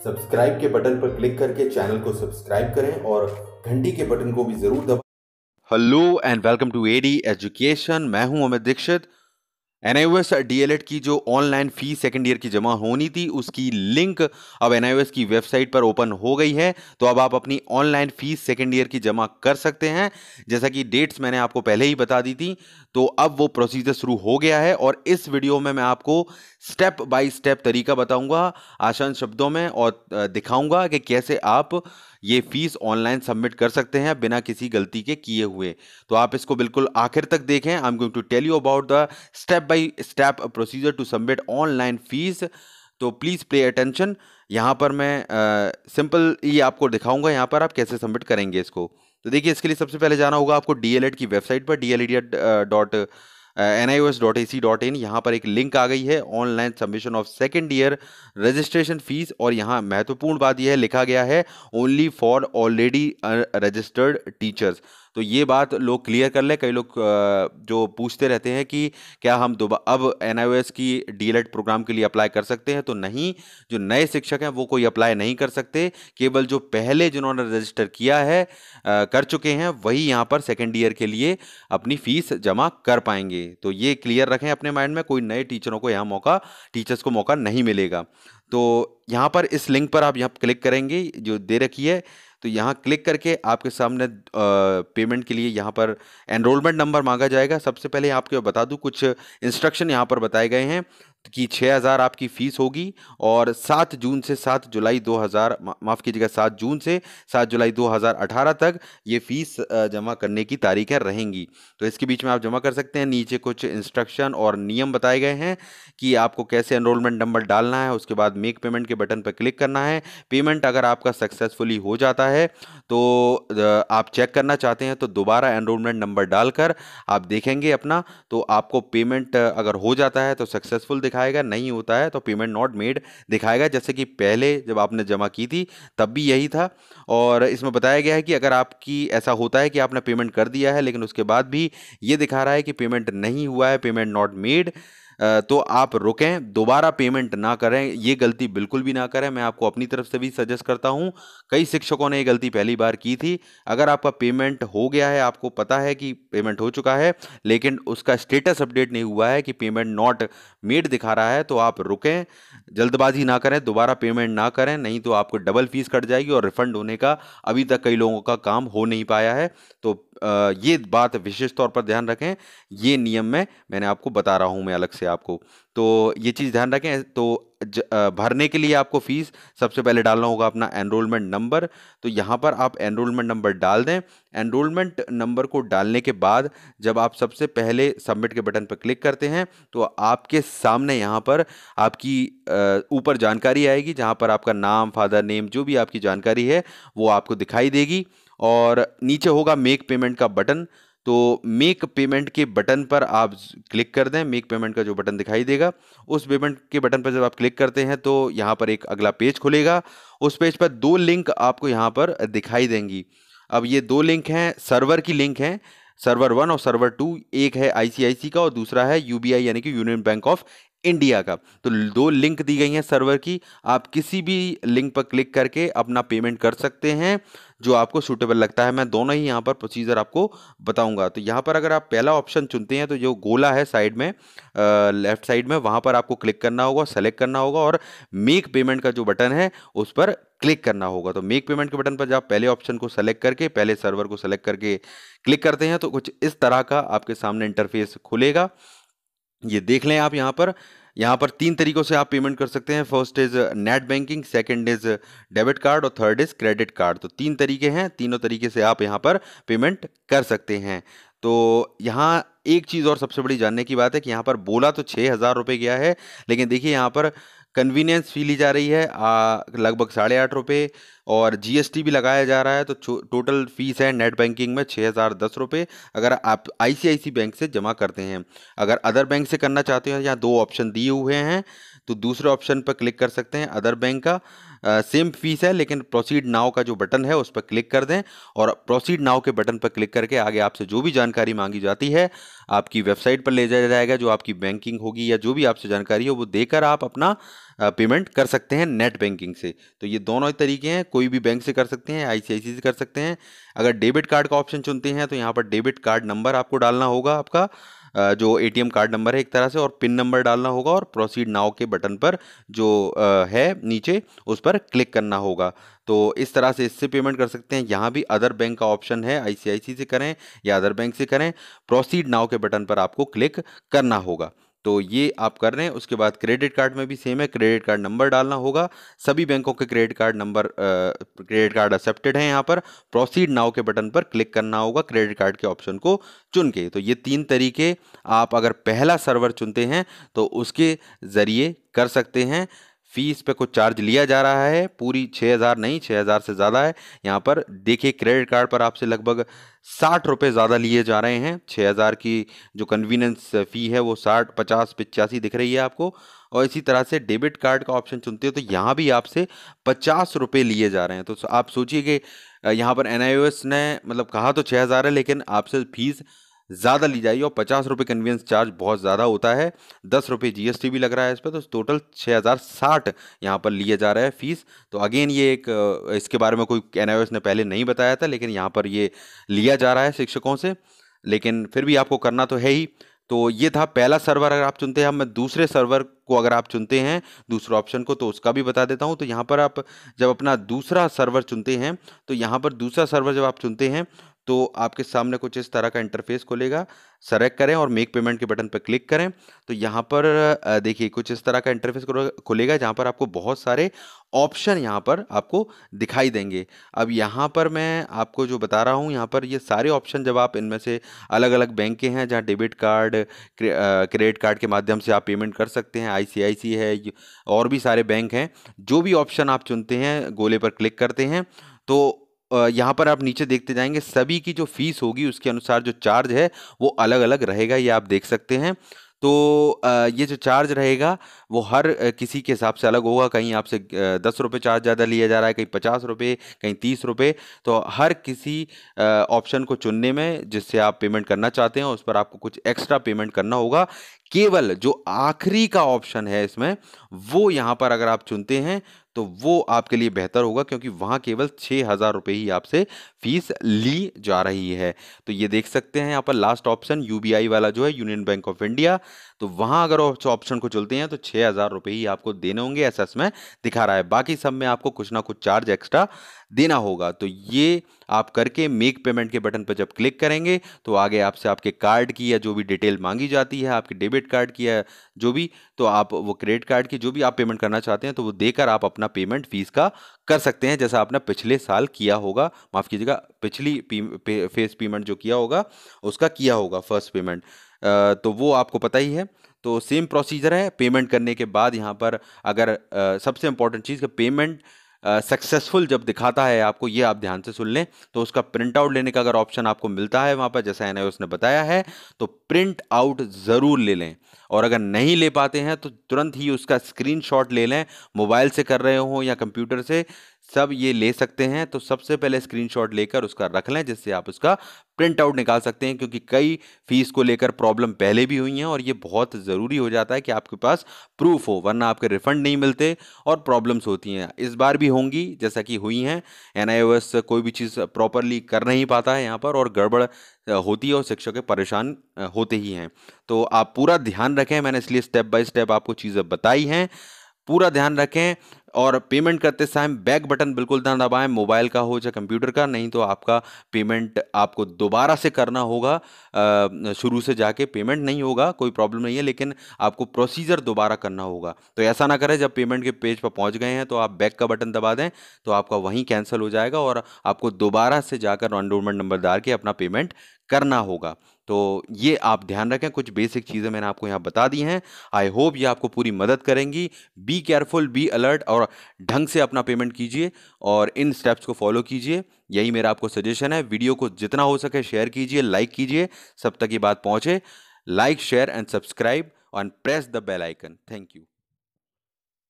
Subscribe के button पर click करके चैनल को सब्सक्राइब करें और घंटी के बटन को भी जरूर दबाएं। Hello and welcome to AD education. मैं हूं अमित दीक्षित। एनआईओएस डीएलएड की जो ऑनलाइन फीस सेकंड ईयर की जमा होनी थी उसकी लिंक अब एनआईओएस की वेबसाइट पर ओपन हो गई है। तो अब आप अपनी ऑनलाइन फीस सेकंड ईयर की जमा कर सकते हैं। जैसा कि डेट्स मैंने आपको पहले ही बता दी थी, तो अब वो प्रोसीजर शुरू हो गया है और इस वीडियो में मैं आपको स्टेप बाय स्टेप तरीका बताऊंगा आसान शब्दों में और दिखाऊंगा कि कैसे आप ये फीस ऑनलाइन सबमिट कर सकते हैं बिना किसी गलती के किए हुए। तो आप इसको बिल्कुल आखिर तक देखें। I am going to tell you about the step by step procedure to submit online fees. तो प्लीज पे अटेंशन। यहाँ पर मैं सिंपल ये आपको दिखाऊंगा यहाँ पर आप कैसे सबमिट करेंगे इसको। तो देखिए, इसके लिए सबसे पहले जाना होगा आपको डीएलएड की वेबसाइट पर dled.nis.ac.in। यहाँ पर एक लिंक आ गई है, online submission of second year registration fees, और यहाँ महत्वपूर्ण बात यह लिखा गया है only for already registered teachers. तो ये बात लोग क्लियर कर ले। कई लोग जो पूछते रहते हैं कि क्या हम दोबारा अब एनआईओएस की डीएलएड प्रोग्राम के लिए अप्लाई कर सकते हैं, तो नहीं, जो नए शिक्षक हैं वो कोई अप्लाई नहीं कर सकते। केवल जो पहले जिन्होंने रजिस्टर किया है कर चुके हैं वही यहाँ पर सेकेंड ईयर के लिए अपनी फीस जमा कर पाएंगे। तो ये क्लियर रखें अपने माइंड में, कोई नए टीचरों को यहाँ टीचर्स को मौका नहीं मिलेगा। तो यहाँ पर इस लिंक पर आप यहाँ क्लिक करेंगे जो दे रखी है। तो यहाँ क्लिक करके आपके सामने पेमेंट के लिए यहाँ पर एनरोलमेंट नंबर मांगा जाएगा। सबसे पहले आपको बता दूँ, कुछ इंस्ट्रक्शन यहाँ पर बताए गए हैं कि 6,000 आपकी फीस होगी और 7 जून से 7 जुलाई 2000 माफ़ कीजिएगा 7 जून से 7 जुलाई 2018 तक ये फीस जमा करने की तारीखें रहेंगी। तो इसके बीच में आप जमा कर सकते हैं। नीचे कुछ इंस्ट्रक्शन और नियम बताए गए हैं कि आपको कैसे एनरोलमेंट नंबर डालना है। उसके बाद मेक पेमेंट के बटन पर क्लिक करना है। पेमेंट अगर आपका सक्सेसफुली हो जाता है तो आप चेक करना चाहते हैं तो दोबारा एनरोलमेंट नंबर डालकर आप देखेंगे अपना, तो आपको पेमेंट अगर हो जाता है तो सक्सेसफुल दिखाएगा, नहीं होता है तो पेमेंट नॉट मेड दिखाएगा। जैसे कि पहले जब आपने जमा की थी तब भी यही था। और इसमें बताया गया है कि अगर आपकी ऐसा होता है कि आपने पेमेंट कर दिया है लेकिन उसके बाद भी ये दिखा रहा है कि पेमेंट नहीं हुआ है, पेमेंट नॉट मेड, तो आप रुकें, दोबारा पेमेंट ना करें। ये गलती बिल्कुल भी ना करें। मैं आपको अपनी तरफ से भी सजेस्ट करता हूं, कई शिक्षकों ने ये गलती पहली बार की थी। अगर आपका पेमेंट हो गया है, आपको पता है कि पेमेंट हो चुका है लेकिन उसका स्टेटस अपडेट नहीं हुआ है कि पेमेंट नॉट मेड दिखा रहा है, तो आप रुकें, जल्दबाजी ना करें, दोबारा पेमेंट ना करें, नहीं तो आपको डबल फीस कट जाएगी और रिफंड होने का अभी तक कई लोगों का काम हो नहीं पाया है। तो ये बात विशेष तौर पर ध्यान रखें। ये नियम मैंने आपको बता रहा हूं मैं अलग से आपको, तो ये चीज़ ध्यान रखें। तो भरने के लिए आपको फीस सबसे पहले डालना होगा अपना एनरोलमेंट नंबर। तो यहाँ पर आप एनरोलमेंट नंबर डाल दें। एनरोलमेंट नंबर को डालने के बाद जब आप सबसे पहले सबमिट के बटन पर क्लिक करते हैं तो आपके सामने यहाँ पर आपकी ऊपर जानकारी आएगी, जहाँ पर आपका नाम, फादर नेम, जो भी आपकी जानकारी है वो आपको दिखाई देगी। और नीचे होगा मेक पेमेंट का बटन। तो मेक पेमेंट के बटन पर आप क्लिक कर दें। मेक पेमेंट का जो बटन दिखाई देगा उस पेमेंट के बटन पर जब आप क्लिक करते हैं तो यहाँ पर एक अगला पेज खुलेगा। उस पेज पर दो लिंक आपको यहाँ पर दिखाई देंगी। अब ये दो लिंक हैं, सर्वर की लिंक हैं, सर्वर 1 और सर्वर 2। एक है आईसीआईसी का और दूसरा है यूबीआई यानी कि यूनियन बैंक ऑफ इंडिया का। तो दो लिंक दी गई हैं सर्वर की। आप किसी भी लिंक पर क्लिक करके अपना पेमेंट कर सकते हैं जो आपको सूटेबल लगता है। मैं दोनों ही यहाँ पर प्रोसीजर आपको बताऊंगा। तो यहाँ पर अगर आप पहला ऑप्शन चुनते हैं तो जो गोला है साइड में, लेफ्ट साइड में, वहाँ पर आपको क्लिक करना होगा, सेलेक्ट करना होगा और मेक पेमेंट का जो बटन है उस पर क्लिक करना होगा। तो मेक पेमेंट के बटन पर जब आप पहले ऑप्शन को सेलेक्ट करके, पहले सर्वर को सेलेक्ट करके क्लिक करते हैं तो कुछ इस तरह का आपके सामने इंटरफेस खुलेगा। ये देख लें आप यहाँ पर 3 तरीकों से आप पेमेंट कर सकते हैं। First is net banking, second is debit card और थर्ड इज क्रेडिट कार्ड। तो 3 तरीके हैं, तीनों तरीके से आप यहाँ पर पेमेंट कर सकते हैं। तो यहाँ एक चीज़ और सबसे बड़ी जानने की बात है कि यहाँ पर बोला तो 6,000 रुपये गया है, लेकिन देखिए यहाँ पर कन्वीनियंस फी ली जा रही है लगभग 8.5 रुपये और जीएसटी भी लगाया जा रहा है। तो टोटल फीस है नेट बैंकिंग में 6,010 रुपये अगर आप आईसीआईसी बैंक से जमा करते हैं। अगर अदर बैंक से करना चाहते हैं, यहाँ 2 ऑप्शन दिए हुए हैं, तो दूसरे ऑप्शन पर क्लिक कर सकते हैं अदर बैंक का। सेम फीस है लेकिन प्रोसीड नाउ का जो बटन है उस पर क्लिक कर दें और प्रोसीड नाउ के बटन पर क्लिक करके आगे आपसे जो भी जानकारी मांगी जाती है आपकी वेबसाइट पर ले जाया जाएगा, जो आपकी बैंकिंग होगी या जो भी आपसे जानकारी हो वो देकर आप अपना पेमेंट कर सकते हैं नेट बैंकिंग से। तो ये दोनों ही तरीके हैं, कोई भी बैंक से कर सकते हैं, आईसीआईसी से कर सकते हैं। अगर डेबिट कार्ड का ऑप्शन चुनते हैं तो यहाँ पर डेबिट कार्ड नंबर आपको डालना होगा, आपका जो एटीएम कार्ड नंबर है एक तरह से, और पिन नंबर डालना होगा, और प्रोसीड नाउ के बटन पर जो है नीचे उस पर क्लिक करना होगा। तो इस तरह से इससे पेमेंट कर सकते हैं। यहाँ भी अदर बैंक का ऑप्शन है, आईसीआईसी से करें या अदर बैंक से करें, प्रोसीड नाउ के बटन पर आपको क्लिक करना होगा। तो ये आप कर रहे हैं। उसके बाद क्रेडिट कार्ड में भी सेम है, क्रेडिट कार्ड नंबर डालना होगा। सभी बैंकों के credit card number credit card accepted हैं। यहाँ पर प्रोसीड नाउ के बटन पर क्लिक करना होगा क्रेडिट कार्ड के ऑप्शन को चुन के। तो ये 3 तरीके आप अगर पहला सर्वर चुनते हैं तो उसके ज़रिए कर सकते हैं। फीस पे कुछ चार्ज लिया जा रहा है, पूरी 6,000 नहीं, 6,000 से ज़्यादा है। यहाँ पर देखिए क्रेडिट कार्ड पर आपसे लगभग 60 रुपये ज़्यादा लिए जा रहे हैं। 6,000 की जो कन्वीनियंस फ़ी है वो 60, 50, 85 दिख रही है आपको। और इसी तरह से डेबिट कार्ड का ऑप्शन चुनते हो तो यहाँ भी आपसे 50 रुपये लिए जा रहे हैं। तो आप सोचिए कि यहाँ पर एनआईओएस ने मतलब कहा तो 6,000 है, लेकिन आपसे फीस ज़्यादा ली जाएगी, और 50 रुपये कन्वीनियंस चार्ज बहुत ज़्यादा होता है। 10 रुपये जीएसटी भी लग रहा है इस पर, तो टोटल 6,060 यहाँ पर लिए जा रहा है फीस। तो अगेन ये एक इसके बारे में कोई एनआईओएस ने पहले नहीं बताया था, लेकिन यहाँ पर ये लिया जा रहा है शिक्षकों से, लेकिन फिर भी आपको करना तो है ही। तो ये था पहला सर्वर अगर आप चुनते हैं। अब मैं दूसरे सर्वर को अगर आप चुनते हैं, दूसरे ऑप्शन को, तो उसका भी बता देता हूं। तो यहाँ पर आप जब अपना दूसरा सर्वर चुनते हैं तो यहाँ पर दूसरा सर्वर जब आप चुनते हैं तो आपके सामने कुछ इस तरह का इंटरफेस खुलेगा। सेलेक्ट करें और मेक पेमेंट के बटन पर क्लिक करें। तो यहाँ पर देखिए कुछ इस तरह का इंटरफेस खुलेगा, जहाँ पर आपको बहुत सारे ऑप्शन यहाँ पर आपको दिखाई देंगे। अब यहाँ पर मैं आपको जो बता रहा हूँ, यहाँ पर ये सारे ऑप्शन जब आप इनमें से अलग अलग बैंक के हैं जहाँ डेबिट कार्ड क्रेडिट कार्ड के माध्यम से आप पेमेंट कर सकते हैं, आईसीआईसी है, और भी सारे बैंक हैं। जो भी ऑप्शन आप चुनते हैं गोले पर क्लिक करते हैं तो यहाँ पर आप नीचे देखते जाएंगे, सभी की जो फीस होगी उसके अनुसार जो चार्ज है वो अलग अलग रहेगा, ये आप देख सकते हैं। तो ये जो चार्ज रहेगा वो हर किसी के हिसाब से अलग होगा। कहीं आपसे 10 रुपये चार्ज ज़्यादा लिया जा रहा है, कहीं 50 रुपये, कहीं 30 रुपये। तो हर किसी ऑप्शन को चुनने में जिससे आप पेमेंट करना चाहते हैं उस पर आपको कुछ एक्स्ट्रा पेमेंट करना होगा। केवल जो आखिरी का ऑप्शन है इसमें, वो यहाँ पर अगर आप चुनते हैं तो वो आपके लिए बेहतर होगा, क्योंकि वहाँ केवल 6,000 रुपये ही आपसे फीस ली जा रही है। तो ये देख सकते हैं यहाँ पर लास्ट ऑप्शन यूबीआई वाला जो है, यूनियन बैंक ऑफ इंडिया। तो वहाँ अगर उस ऑप्शन को चुनते हैं तो 6,000 रुपये ही आपको देने होंगे, ऐसा इसमें दिखा रहा है। बाकी सब में आपको कुछ ना कुछ चार्ज एक्स्ट्रा देना होगा। तो ये आप करके मेक पेमेंट के बटन पर जब क्लिक करेंगे तो आगे आपसे आपके कार्ड की या जो भी डिटेल मांगी जाती है, आपके डेबिट कार्ड की या जो भी, तो आप वो क्रेडिट कार्ड की जो भी आप पेमेंट करना चाहते हैं तो वो देकर आप अपना पेमेंट फीस का कर सकते हैं, जैसा आपने पिछले साल किया होगा, माफ़ कीजिएगा पिछली फेस पेमेंट जो किया होगा उसका किया होगा फर्स्ट पेमेंट। तो वो आपको पता ही है। तो सेम प्रोसीजर है पेमेंट करने के बाद। यहाँ पर अगर सबसे इंपॉर्टेंट चीज़, पेमेंट सक्सेसफुल जब दिखाता है आपको, ये आप ध्यान से सुन लें, तो उसका प्रिंट आउट लेने का अगर ऑप्शन आपको मिलता है वहाँ पर, जैसा एनआईओएस ने बताया है, तो प्रिंट आउट ज़रूर ले लें। और अगर नहीं ले पाते हैं तो तुरंत ही उसका स्क्रीनशॉट ले लें, मोबाइल से कर रहे हो या कंप्यूटर से, सब ये ले सकते हैं। तो सबसे पहले स्क्रीनशॉट लेकर उसका रख लें, जिससे आप उसका प्रिंट आउट निकाल सकते हैं, क्योंकि कई फीस को लेकर प्रॉब्लम पहले भी हुई हैं और ये बहुत ज़रूरी हो जाता है कि आपके पास प्रूफ हो, वरना आपके रिफंड नहीं मिलते और प्रॉब्लम्स होती हैं। इस बार भी होंगी, जैसा कि हुई हैं। एनआईओएस कोई भी चीज़ प्रॉपरली कर नहीं पाता है यहाँ पर, और गड़बड़ होती है और शिक्षक परेशान होते ही हैं। तो आप पूरा ध्यान रखें, मैंने इसलिए स्टेप बाय स्टेप आपको चीज़ें बताई हैं, पूरा ध्यान रखें। और पेमेंट करते समय बैक बटन बिल्कुल ना दबाएं, मोबाइल का हो या कंप्यूटर का, नहीं तो आपका पेमेंट आपको दोबारा से करना होगा। शुरू से जाके पेमेंट नहीं होगा, कोई प्रॉब्लम नहीं है, लेकिन आपको प्रोसीजर दोबारा करना होगा। तो ऐसा ना करें जब पेमेंट के पेज पर पहुंच गए हैं तो आप बैक का बटन दबा दें, तो आपका वहीं कैंसिल हो जाएगा और आपको दोबारा से जाकर एनरोलमेंट नंबर डाल के अपना पेमेंट करना होगा। तो ये आप ध्यान रखें, कुछ बेसिक चीज़ें मैंने आपको यहाँ बता दी हैं। आई होप ये आपको पूरी मदद करेंगी। बी केयरफुल, बी अलर्ट, और ढंग से अपना पेमेंट कीजिए और इन स्टेप्स को फॉलो कीजिए। यही मेरा आपको सजेशन है। वीडियो को जितना हो सके शेयर कीजिए, लाइक कीजिए, सब तक ये बात पहुँचे। Like, share and subscribe and press the bell icon. Thank you.